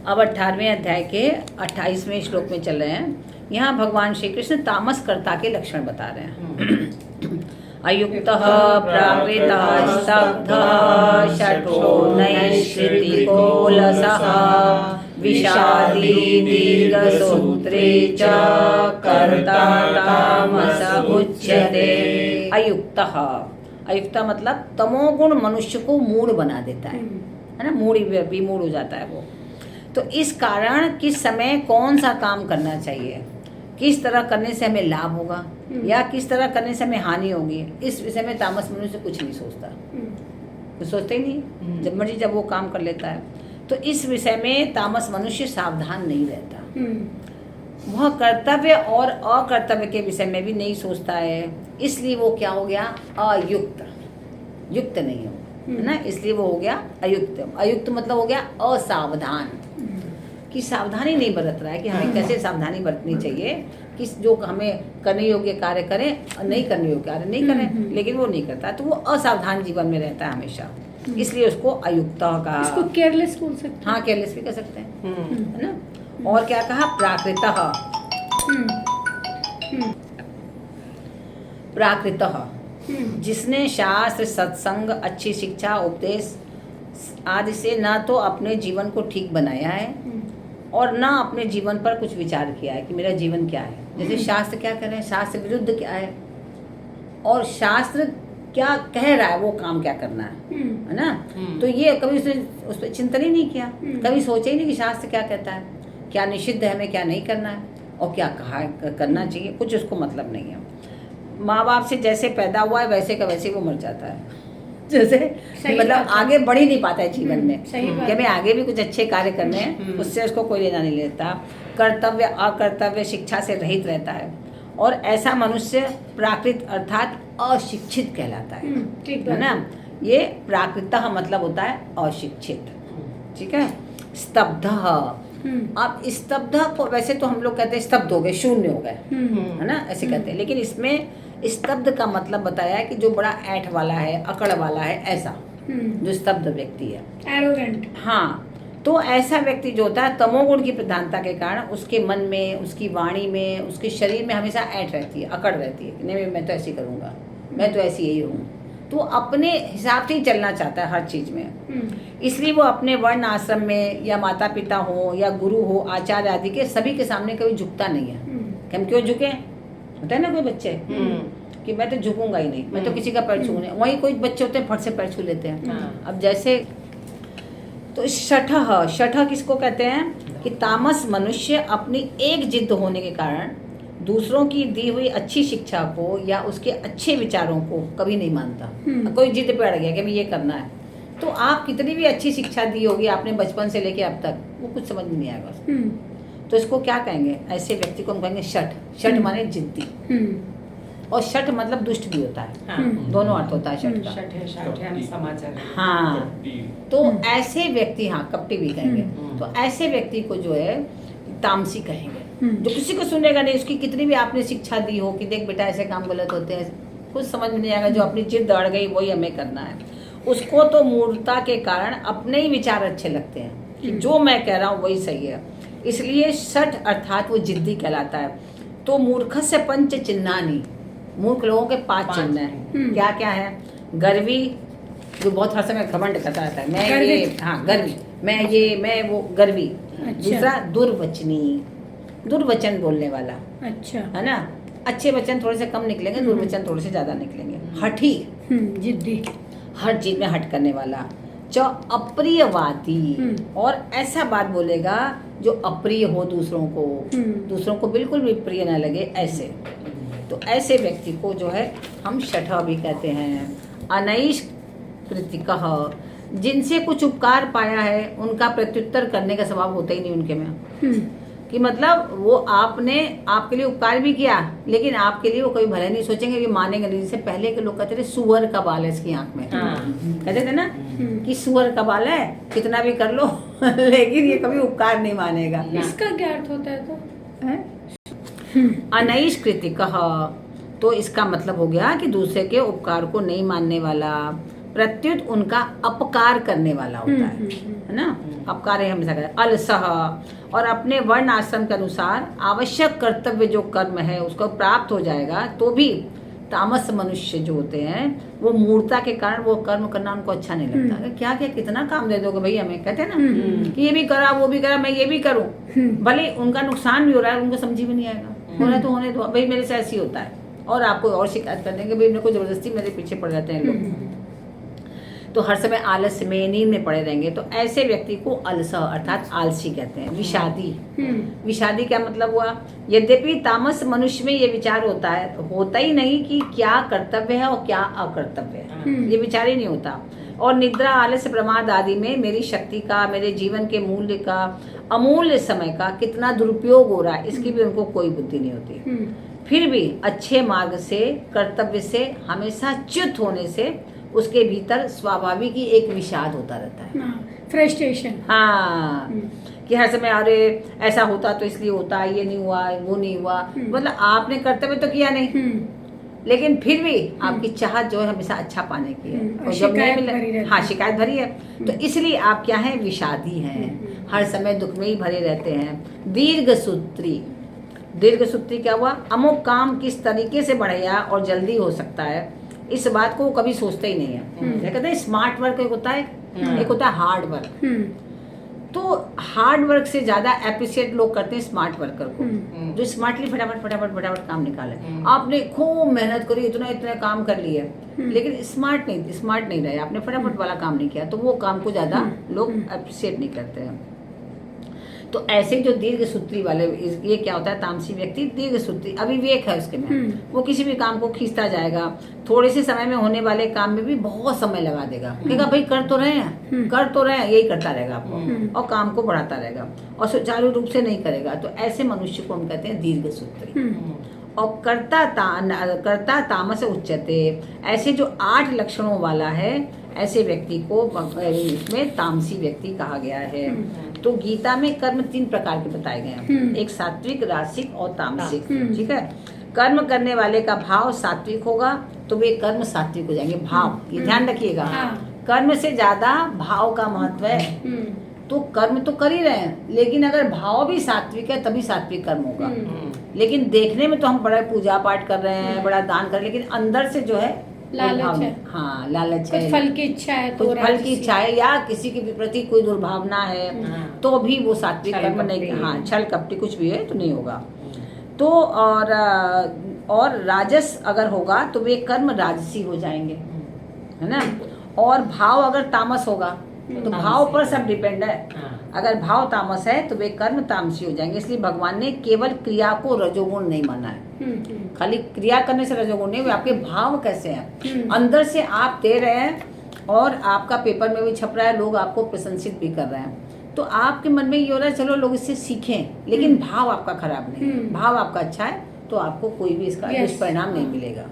अब 18वें अध्याय के 28वें श्लोक में चल रहे हैं। यहाँ भगवान श्री कृष्ण तामस कर्ता के लक्षण बता रहे हैं। अयुक्तः प्राकृतः स्तब्धः शठो नैष्कृतिको लसः विषादी दीर्घसूत्रे च कर्ता तामस उच्यते। अयुक्तः मतलब तमोगुण मनुष्य को मूढ़ बना देता है ना, विमूढ़ हो जाता है वो। तो इस कारण किस समय कौन सा काम करना चाहिए, किस तरह करने से हमें लाभ होगा या किस तरह करने से हमें हानि होगी, इस विषय में तामस मनुष्य कुछ नहीं सोचता, कुछ सोचते ही नहीं। जब मर्जी जब वो काम कर लेता है। तो इस विषय में तामस मनुष्य सावधान नहीं रहता। वह कर्तव्य और अकर्तव्य के विषय में भी नहीं सोचता है, इसलिए वो क्या हो गया, अयुक्त, युक्त नहीं हो, है ना, इसलिए वो हो गया अयुक्त। अयुक्त मतलब हो गया असावधान, कि सावधानी नहीं बरत रहा है कि हमें कैसे सावधानी बरतनी चाहिए कि जो हमें करने योग्य कार्य करें और नहीं करने योग्य कार्य नहीं करें, लेकिन वो नहीं करता, तो वो असावधान जीवन में रहता है हमेशा, इसलिए उसको अयुक्त कहा। इसको केयरलेस बोल सकते हैं। हाँ, केयरलेस भी कह सकते हैं, है ना। और क्या कहा, प्राकृतः। प्राकृतः जिसने शास्त्र, सत्संग, अच्छी शिक्षा, उपदेश आदि से न तो अपने जीवन को ठीक बनाया है और ना अपने जीवन पर कुछ विचार किया है कि मेरा जीवन क्या है। जैसे शास्त्र क्या कर रहे हैं, शास्त्र विरुद्ध क्या है, और शास्त्र क्या कह रहा है वो काम क्या करना है ना। तो ये कभी उसने उस पर चिंतन ही नहीं किया, कभी सोचा ही नहीं कि शास्त्र क्या कहता है, क्या निषिद्ध है, हमें क्या नहीं करना है और क्या कहा करना चाहिए, कुछ उसको मतलब नहीं है। माँ बाप से जैसे पैदा हुआ है वैसे का वैसे वो मर जाता है, जैसे मतलब आगे बढ़ ही नहीं पाता है जीवन में कि हमें आगे भी कुछ अच्छे कार्य करने हैं, उससे उसको कोई लेना नहीं लेता। कर्तव्य अकर्तव्य शिक्षा से रहित रहता है और ऐसा मनुष्य प्राकृत अर्थात अशिक्षित कहलाता है ना। ये प्राकृतः मतलब होता है अशिक्षित, ठीक है। स्तब्धः, अब स्तब्ध को वैसे तो हम लोग कहते हैं स्तब्ध हो गए, शून्य हो गए, है ना, ऐसे कहते हैं, लेकिन इसमें स्तब्ध का मतलब बताया है कि जो बड़ा ऐठ वाला है, अकड़ वाला है, ऐसा जो स्तब्ध व्यक्ति है, एरोगेंट। हाँ, तो ऐसा व्यक्ति जो होता है तमोगुण की प्रधानता के कारण उसके मन में, उसकी वाणी में, उसके शरीर में हमेशा ऐठ रहती है, अकड़ रहती है, नहीं मैं तो ऐसे करूँगा, मैं तो ऐसी यही हूँ। तो अपने हिसाब से ही चलना चाहता है हर चीज़ में, इसलिए वो अपने वर्ण आश्रम में या माता पिता हो या गुरु हो, आचार्य आदि के सभी के सामने कभी झुकता नहीं है। हम क्यों झुके, होता है ना कोई बच्चे कि मैं तो झुकूंगा ही नहीं, मैं तो किसी का पैर छूने, वही कोई बच्चे होते हैं फट से पैर छू लेते हैं। अब जैसे तो शठ किसको कहते हैं कि तामस मनुष्य अपनी एक जिद होने के कारण दूसरों की दी हुई अच्छी शिक्षा को या उसके अच्छे विचारों को कभी नहीं मानता। कोई जिद पे अड़ गया कि हमें ये करना है, तो आप कितनी भी अच्छी शिक्षा दी होगी आपने बचपन से लेके अब तक, वो कुछ समझ में नहीं आएगा। तो इसको क्या कहेंगे, ऐसे व्यक्ति को हम कहेंगे शठ माने जिद्दी, और शठ मतलब दुष्ट भी होता है, दोनों अर्थ होता है शठ का। हाँ, तो ऐसे व्यक्ति, हाँ कपटी भी कहेंगे, तो ऐसे व्यक्ति को जो है तामसी कहेंगे, जो किसी को सुनेगा नहीं, उसकी कितनी भी आपने शिक्षा दी हो कि देख बेटा ऐसे काम गलत होते हैं, कुछ समझ में नहीं आएगा। जो अपनी जिद अड़ गई वही हमें करना है, उसको तो मूर्खता के कारण अपने ही विचार अच्छे लगते हैं कि जो मैं कह रहा हूँ वही सही है, इसलिए शठ अर्थात वो जिद्दी कहलाता है। तो मूर्खस्य पंच चिन्हानि, मूर्ख लोगों के 5 चिन्ह हैं। क्या क्या है, गर्वी, जो बहुत हर समय घमंड करता रहता है, मैं ये, हाँ गर्वी, मैं ये, मैं वो, गर्वी। दूसरा दुर्वचनी, दुर्वचन बोलने वाला, अच्छा है ना, अच्छे वचन थोड़े से कम निकलेंगे, दुर्वचन थोड़े से ज्यादा निकलेंगे। हठी, जिद्दी, हर चीज में हट करने वाला। अप्रियवादी, और ऐसा बात बोलेगा जो अप्रिय हो दूसरों को, दूसरों को बिल्कुल भी प्रिय न लगे, ऐसे। तो ऐसे व्यक्ति को जो है हम शठ भी कहते हैं। अनैष कृतिकः, जिनसे कुछ उपकार पाया है उनका प्रत्युत्तर करने का स्वभाव होता ही नहीं उनके में, कि मतलब वो आपने आपके लिए उपकार भी किया लेकिन आपके लिए वो कभी भले नहीं सोचेंगे, कि मानेंगे नहीं। जैसे पहले के लोग कहते थे सुअर का बाल है इसकी आंख में, कहते थे ना कि सुअर का बाल है, कितना भी कर लो लेकिन ये कभी उपकार नहीं मानेगा। इसका क्या अर्थ होता है तो? अनैष कृतिकः, तो इसका मतलब हो गया कि दूसरे के उपकार को नहीं मानने वाला। प्रत्युत उनका अपकार करने वाला होता है ना। अपकार है हमेशा करता है। अलसह, और अपने वर्ण आश्रम के अनुसार आवश्यक कर्तव्य जो कर्म है उसको प्राप्त हो जाएगा, तो भी तामस मनुष्य जो होते हैं वो मूर्ता के कारण वो कर्म करना उनको अच्छा नहीं लगता। क्या क्या कितना काम दे दोगे भाई हमें, कहते हैं ना कि ये भी करा वो भी करा, मैं ये भी करूं, भले उनका नुकसान भी हो रहा है, उनको समझ भी नहीं आएगा, हो रहा है तो होने दो भाई, मेरे से ऐसी होता है, और आपको और शिकायत कर देंगे भाई मेरे को जबरदस्ती मेरे पीछे पड़ जाते हैं लोग, तो हर समय आलस्य में नींद में पड़े रहेंगे, तो ऐसे व्यक्ति को अलस अर्थात आलसी कहते हैं। विषादी, विषादी क्या मतलब हुआ, यद्यपि तामस मनुष्य में ये विचार होता ही नहीं कि क्या कर्तव्य है और क्या अकर्तव्य है, ये विचार ही नहीं होता। और निद्रा, आलस्य, प्रमाद आदि में मेरी शक्ति का, मेरे जीवन के मूल्य का, अमूल्य समय का कितना दुरुपयोग हो रहा है, इसकी भी उनको कोई बुद्धि नहीं होती। फिर भी अच्छे मार्ग से, कर्तव्य से हमेशा च्युत होने से उसके भीतर स्वाभाविक ही एक विषाद होता रहता है, फ्रस्ट्रेशन। हाँ, कि हर समय अरे ऐसा होता तो इसलिए होता, ये नहीं हुआ वो नहीं हुआ, मतलब आपने कर्तव्य तो किया नहीं, लेकिन फिर भी आपकी चाहत जो है हमेशा अच्छा पाने की है, और जब नहीं मिले, हाँ शिकायत भरी है, तो इसलिए आप क्या है, विषादी हैं, हर समय दुख में ही भरे रहते हैं। दीर्घ सूत्री, दीर्घ सूत्री क्या हुआ, अमुक काम किस तरीके से बढ़ेगा और जल्दी हो सकता है, इस बात को कभी सोचते ही नहीं है। क्या कहते हैं, स्मार्ट वर्क एक होता है, एक होता है हार्ड वर्क। तो हार्ड वर्क से ज्यादा अप्रिशिएट लोग करते हैं स्मार्ट वर्कर को, जो स्मार्टली फटाफट फटाफट फटाफट काम निकाले। आपने खूब मेहनत करी, इतना इतना काम कर लिया, लेकिन स्मार्ट नहीं रहे, आपने फटाफट वाला काम नहीं किया, तो वो काम को ज्यादा लोग अप्रिशिएट नहीं करते हैं। तो ऐसे जो दीर्घ सूत्री वाले, ये क्या होता है, तामसी व्यक्ति दीर्घ सूत्री, अविवेक है उसके में, वो किसी भी काम को खींचता जाएगा, थोड़े से समय में होने वाले काम में भी बहुत समय लगा देगा, कहेगा भाई कर तो रहे हैं, यही करता रहेगा आपको, और काम को बढ़ाता रहेगा, और सुचारू रूप से नहीं करेगा, तो ऐसे मनुष्य को हम कहते हैं दीर्घ सूत्री। और कर्ता तामस उच्चते, ऐसे जो 8 लक्षणों वाला है, ऐसे व्यक्ति को इसमें तामसी व्यक्ति कहा गया है। तो गीता में कर्म 3 प्रकार के बताए गए हैं, एक सात्विक, राजसिक और तामसिक, ठीक है। कर्म करने वाले का भाव सात्विक होगा तो वे कर्म सात्विक हो जाएंगे, भाव, ये ध्यान रखिएगा, कर्म से ज्यादा भाव का महत्व है। तो कर्म तो कर ही रहे हैं, लेकिन अगर भाव भी सात्विक है तभी सात्विक कर्म होगा। लेकिन देखने में तो हम बड़ा पूजा पाठ कर रहे हैं, बड़ा दान कर रहे हैं, लेकिन अंदर से जो है लालच है, हाँ लालच है, कुछ फल की इच्छा है, कुछ फल की इच्छा है, या किसी के प्रति कोई दुर्भावना है, तो भी वो सात्विक कर्म नहीं, हाँ छल कपटी कुछ भी है तो नहीं होगा। तो और राजस अगर होगा तो वे कर्म राजसी हो जाएंगे, है ना। और भाव अगर तामस होगा तो भाव पर सब डिपेंड है, अगर भाव तामस है तो वे कर्म तामसी हो जाएंगे। इसलिए भगवान ने केवल क्रिया को रजोगुण नहीं माना है, खाली क्रिया करने से रजोगुण नहीं, वे आपके भाव कैसे हैं, अंदर से आप दे रहे हैं और आपका पेपर में भी छप रहा है, लोग आपको प्रशंसित भी कर रहे हैं, तो आपके मन में ये हो रहा है चलो लोग इससे सीखें, लेकिन भाव आपका खराब नहीं है, भाव आपका अच्छा है, तो आपको कोई भी इसका दुष्परिणाम नहीं मिलेगा।